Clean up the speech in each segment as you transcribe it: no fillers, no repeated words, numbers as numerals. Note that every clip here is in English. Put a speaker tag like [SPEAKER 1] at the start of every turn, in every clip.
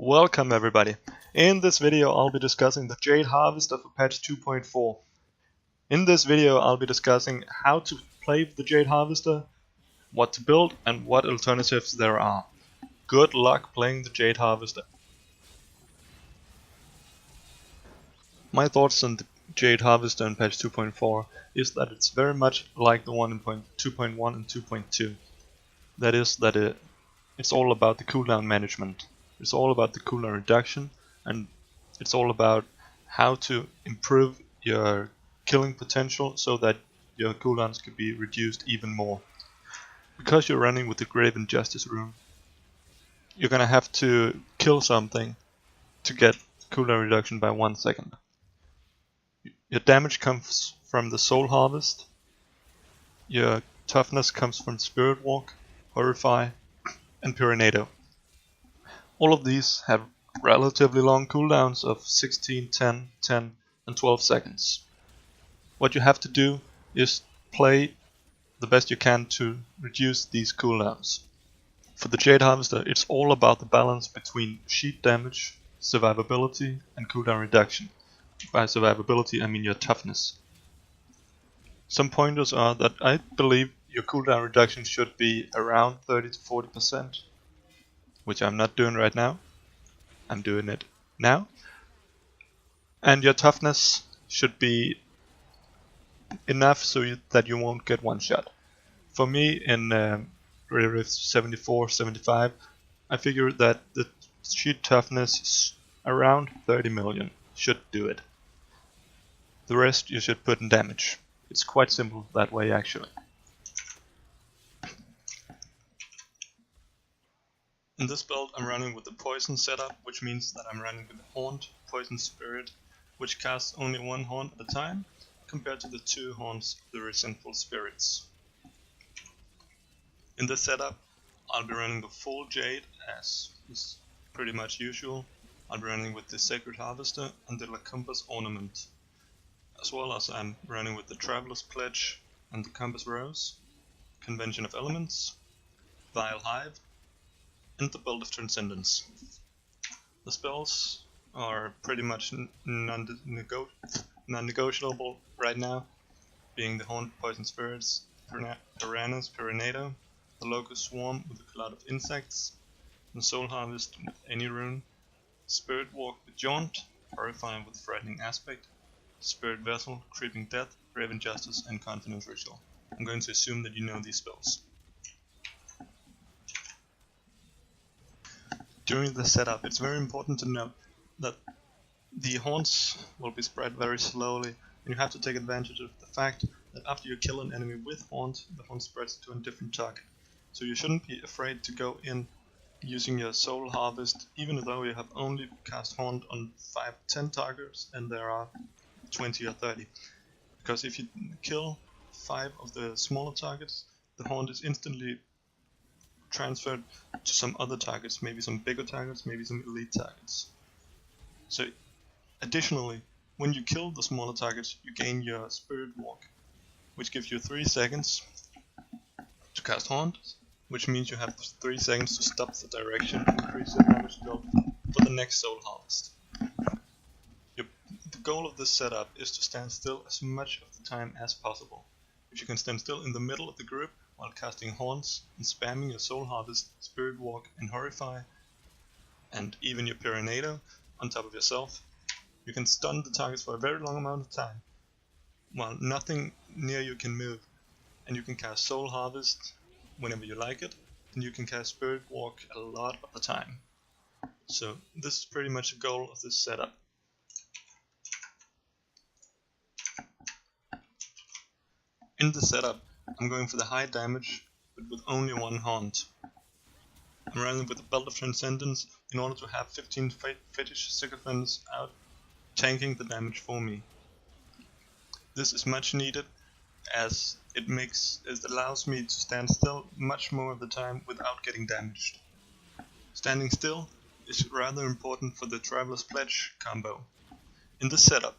[SPEAKER 1] Welcome everybody. In this video I'll be discussing the Jade Harvester for patch 2.4. In this video I'll be discussing how to play the Jade Harvester, what to build and what alternatives there are. Good luck playing the Jade Harvester. My thoughts on the Jade Harvester in patch 2.4 is that it's very much like the one in 2.1 and 2.2. That is that it's all about the cooldown management. It's all about the cooldown reduction, and it's all about how to improve your killing potential so that your cooldowns can be reduced even more. Because you're running with the Grave Injustice rune, you're gonna have to kill something to get cooldown reduction by 1 second. Your damage comes from the Soul Harvest, your toughness comes from Spirit Walk, Horrify, and Pyrenado. All of these have relatively long cooldowns of 16, 10, 10 and 12 seconds. What you have to do is play the best you can to reduce these cooldowns. For the Jade Harvester, it's all about the balance between sheet damage, survivability and cooldown reduction. By survivability I mean your toughness. Some pointers are that I believe your cooldown reduction should be around 30 to 40%. Which I'm not doing right now. I'm doing it now. And your toughness should be enough so that you won't get one shot. For me in Rift 74, 75, I figured that the sheet toughness is around 30 million. Should do it. The rest you should put in damage. It's quite simple that way actually. In this build I'm running with the Poison setup, which means that I'm running with the Haunt, Poison Spirit, which casts only one Haunt at a time, compared to the 2 Haunts of the Resentful Spirits. In this setup I'll be running the full Jade, as is pretty much usual. I'll be running with the Sacred Harvester and the Compass Ornament, as well as I'm running with the Traveler's Pledge and the Compass Rose, Convention of Elements, Vile Hive, and the Belt of Transcendence. The spells are pretty much non-negotiable right now, being the Haunt, Poison Spirits, Piranhas, Pyrenado, the Locust Swarm with a cloud of insects, the Soul Harvest with any rune, Spirit Walk with Jaunt, Horrifying with Frightening Aspect, Spirit Vessel, Creeping Death, Grave Injustice, and Continence Ritual. I'm going to assume that you know these spells. During the setup, it's very important to note that the haunts will be spread very slowly, and you have to take advantage of the fact that after you kill an enemy with haunt, the haunt spreads to a different target. So you shouldn't be afraid to go in using your Soul Harvest, even though you have only cast haunt on 5 to 10 targets and there are 20 or 30. Because if you kill 5 of the smaller targets, the haunt is instantly transferred to some other targets, maybe some bigger targets, maybe some elite targets. So additionally, when you kill the smaller targets, you gain your Spirit Walk, which gives you 3 seconds to cast Haunt, which means you have 3 seconds to stop the direction and increase your damage dealt for the next Soul Harvest. The goal of this setup is to stand still as much of the time as possible. If you can stand still in the middle of the group while casting Haunts and spamming your Soul Harvest, Spirit Walk and Horrify, and even your Pyrenado on top of yourself, you can stun the targets for a very long amount of time, while nothing near you can move, and you can cast Soul Harvest whenever you like it, and you can cast Spirit Walk a lot of the time. So this is pretty much the goal of this setup. In the setup, I'm going for the high damage, but with only 1 haunt. I'm running with the Belt of Transcendence in order to have 15 Fetish Sycophants out, tanking the damage for me. This is much needed, as it allows me to stand still much more of the time without getting damaged. Standing still is rather important for the Traveler's Pledge combo. In this setup,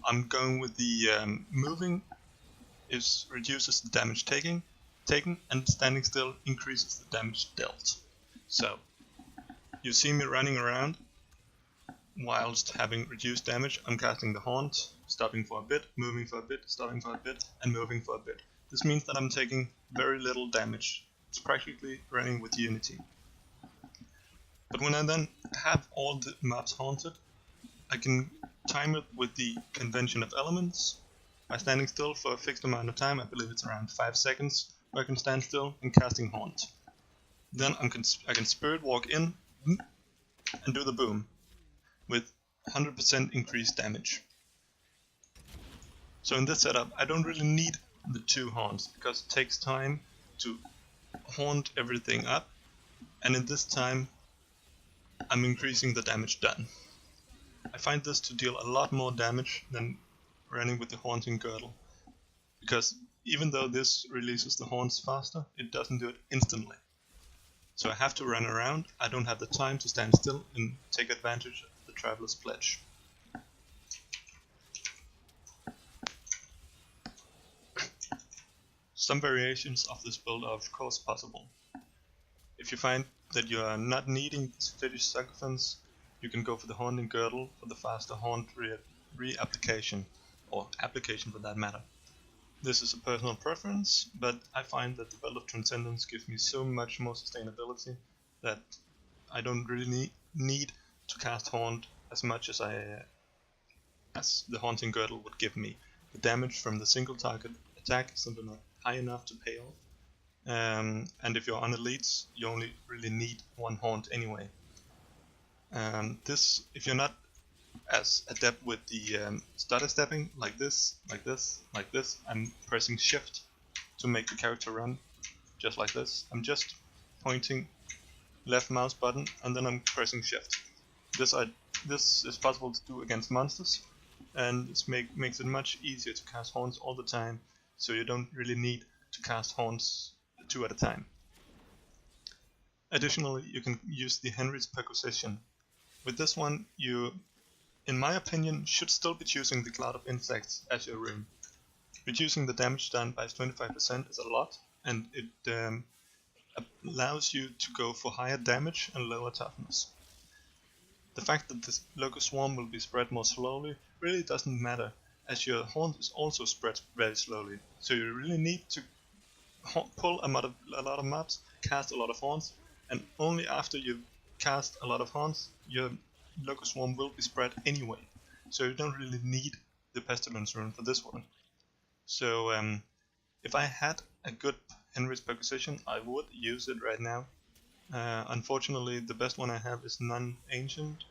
[SPEAKER 1] I'm going with the moving reduces the damage taken, and standing still increases the damage dealt. So you see me running around whilst having reduced damage, I'm casting the Haunt, stopping for a bit, moving for a bit, stopping for a bit, and moving for a bit. This means that I'm taking very little damage. It's practically running with Unity. But when I then have all the mobs haunted, I can time it with the convention of elements by standing still for a fixed amount of time. I believe it's around 5 seconds, where I can stand still and casting Haunt. Then I can Spirit Walk in and do the boom with 100% increased damage. So in this setup, I don't really need the 2 haunts because it takes time to haunt everything up, and in this time I'm increasing the damage done. I find this to deal a lot more damage than running with the Haunting Girdle, because even though this releases the haunts faster, it doesn't do it instantly. So I have to run around. I don't have the time to stand still and take advantage of the Traveler's Pledge. Some variations of this build are of course possible. If you find that you are not needing this Fetish Sacrifice, you can go for the Haunting Girdle for the faster haunt reapplication, or application for that matter. This is a personal preference, but I find that the Belt of Transcendence gives me so much more sustainability that I don't really need to cast Haunt as much as the Haunting Girdle would give me. The damage from the single target attack is simply not high enough to pay off. And if you're on elites, you only really need 1 haunt anyway. If you're not as adept with the stutter stepping, like this, I'm pressing shift to make the character run, just like this. I'm just pointing left mouse button and then I'm pressing shift. This is possible to do against monsters, and this makes it much easier to cast haunts all the time, so you don't really need to cast haunts 2 at a time. Additionally, you can use the Henry's Perquisition. With this one, you, in my opinion, should still be choosing the Cloud of Insects as your rune. Reducing the damage done by 25% is a lot, and it allows you to go for higher damage and lower toughness. The fact that this Locust Swarm will be spread more slowly really doesn't matter, as your haunt is also spread very slowly, so you really need to pull a lot of mobs, cast a lot of haunts, and only after you cast a lot of haunts, your Locust Swarm will be spread anyway, so you don't really need the Pestilence rune for this one. So if I had a good Henry's Perquisition, I would use it right now. Unfortunately, the best one I have is Non-Ancient,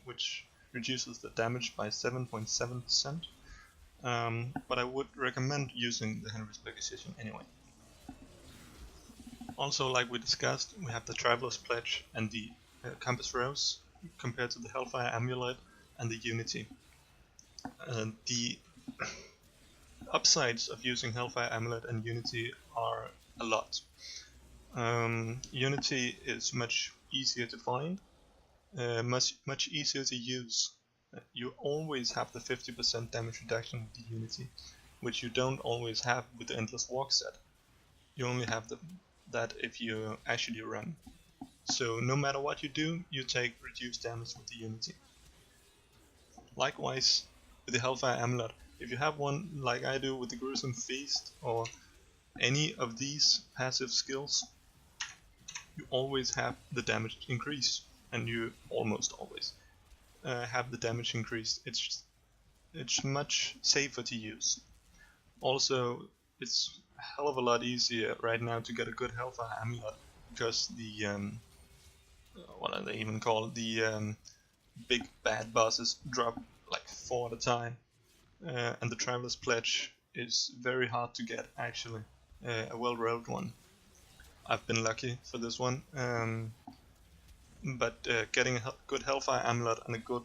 [SPEAKER 1] which reduces the damage by 7.7%, but I would recommend using the Henry's Perquisition anyway. Also, like we discussed, we have the Traveler's Pledge and the Compass Rose compared to the Hellfire Amulet and the Unity. The upsides of using Hellfire Amulet and Unity are a lot. Unity is much easier to find, much easier to use. You always have the 50% damage reduction with the Unity, which you don't always have with the Endless Walk set. You only have that if you actually run. So no matter what you do, you take reduced damage with the Unity. Likewise, with the Hellfire Amulet, if you have one like I do with the Gruesome Feast or any of these passive skills, you always have the damage increase, and you almost always have the damage increase. It's much safer to use. Also, it's a hell of a lot easier right now to get a good Hellfire Amulet, because the what are they even called? The big bad bosses drop like 4 at a time, and the Traveler's Pledge is very hard to get actually, a well-rolled one. I've been lucky for this one, but getting a good Hellfire Amulet and a good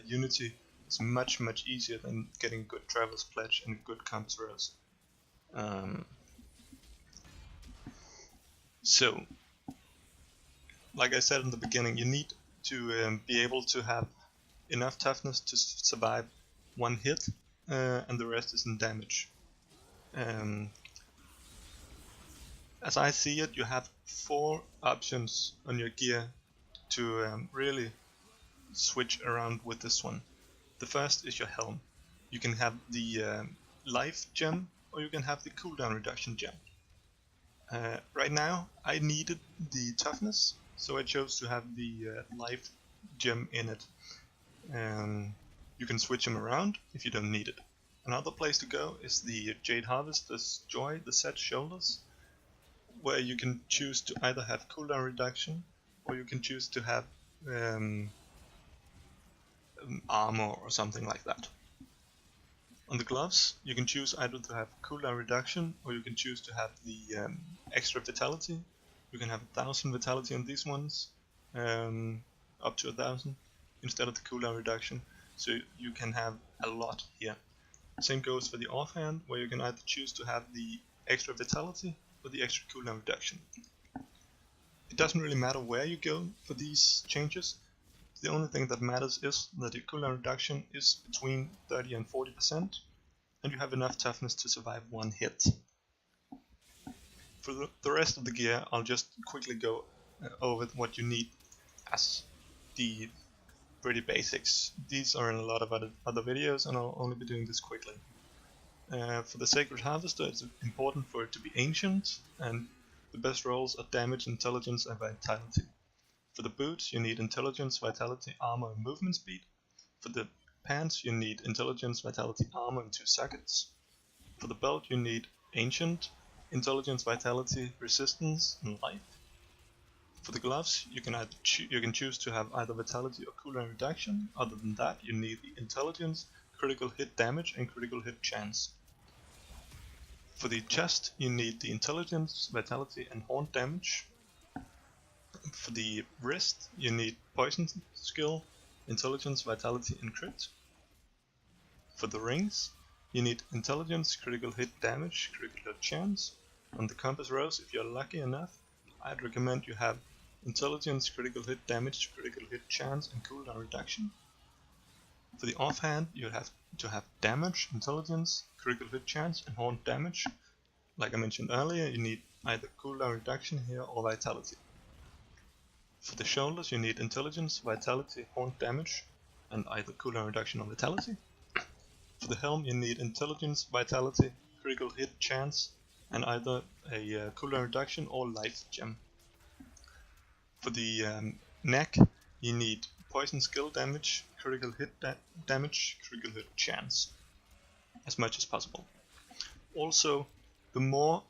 [SPEAKER 1] Unity is much easier than getting a good Traveler's Pledge and a good Compass Rose. So, like I said in the beginning, you need to be able to have enough toughness to survive 1 hit, and the rest is in damage. As I see it, you have 4 options on your gear to really switch around with this one. The first is your helm. You can have the life gem, or you can have the cooldown reduction gem. Right now I needed the toughness, so I chose to have the life gem in it. You can switch them around if you don't need it. Another place to go is the Jade Harvester's Joy, the set shoulders, where you can choose to either have cooldown reduction, or you can choose to have armor or something like that. On the gloves, you can choose either to have cooldown reduction, or you can choose to have the extra vitality. You can have 1000 vitality on these ones, up to 1000, instead of the cooldown reduction. So you can have a lot here. Same goes for the offhand, where you can either choose to have the extra vitality or the extra cooldown reduction. It doesn't really matter where you go for these changes. The only thing that matters is that the cooldown reduction is between 30 and 40%, and you have enough toughness to survive one hit. For the rest of the gear, I'll just quickly go over what you need as the pretty basics. These are in a lot of other videos, and I'll only be doing this quickly. For the Sacred Harvester, it's important for it to be ancient, and the best rolls are damage, intelligence, and vitality. For the boots, you need intelligence, vitality, armor, and movement speed. For the pants, you need intelligence, vitality, armor, and 2 sockets. For the belt, you need ancient, intelligence, vitality, resistance, and life. For the gloves, you can choose to have either vitality or cooldown reduction. Other than that, you need the intelligence, critical hit damage, and critical hit chance. For the chest, you need the intelligence, vitality, and haunt damage. For the wrist, you need poison skill, intelligence, vitality, and crit. For the rings, you need intelligence, critical hit damage, critical hit chance. On the compass rose, if you're lucky enough, I'd recommend you have intelligence, critical hit damage, critical hit chance, and cooldown reduction. For the offhand, you have to have damage, intelligence, critical hit chance, and haunt damage. Like I mentioned earlier, you need either cooldown reduction here or vitality. For the shoulders, you need intelligence, vitality, haunt damage, and either cooldown reduction or vitality. For the helm, you need intelligence, vitality, critical hit chance, and either a cooldown reduction or life gem. For the neck, you need poison skill damage, critical hit damage, critical hit chance, as much as possible. Also, the more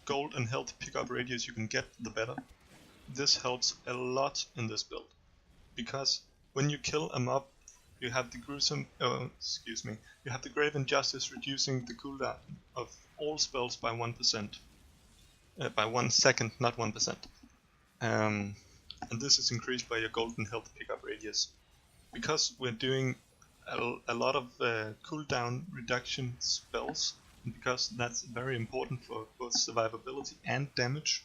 [SPEAKER 1] gold and health pickup radius you can get, the better. This helps a lot in this build, because when you kill a mob, you have the you have the Grave Injustice reducing the cooldown of all spells by 1%, by 1 second, not 1%. And this is increased by your golden health pickup radius. Because we're doing a lot of cooldown reduction spells, and because that's very important for both survivability and damage,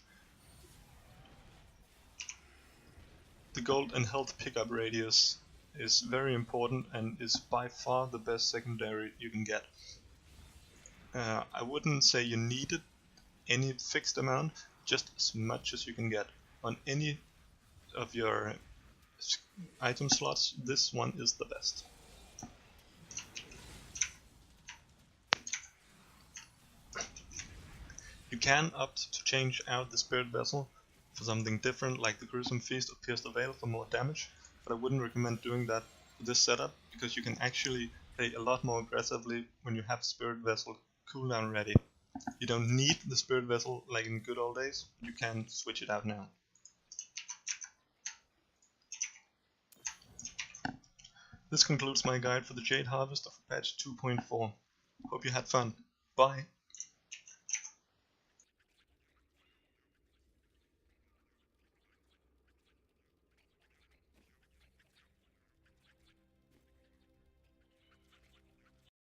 [SPEAKER 1] the gold and health pickup radius is very important and is by far the best secondary you can get. I wouldn't say you needed any fixed amount, just as much as you can get. On any of your item slots, this one is the best. You can opt to change out the Spirit Vessel for something different, like the Gruesome Feast or Pierce the Veil for more damage, but I wouldn't recommend doing that for this setup, because you can actually play a lot more aggressively when you have Spirit Vessel cooldown ready. You don't need the Spirit Vessel like in good old days, but you can switch it out now. This concludes my guide for the Jade Harvester for patch 2.4. Hope you had fun. Bye!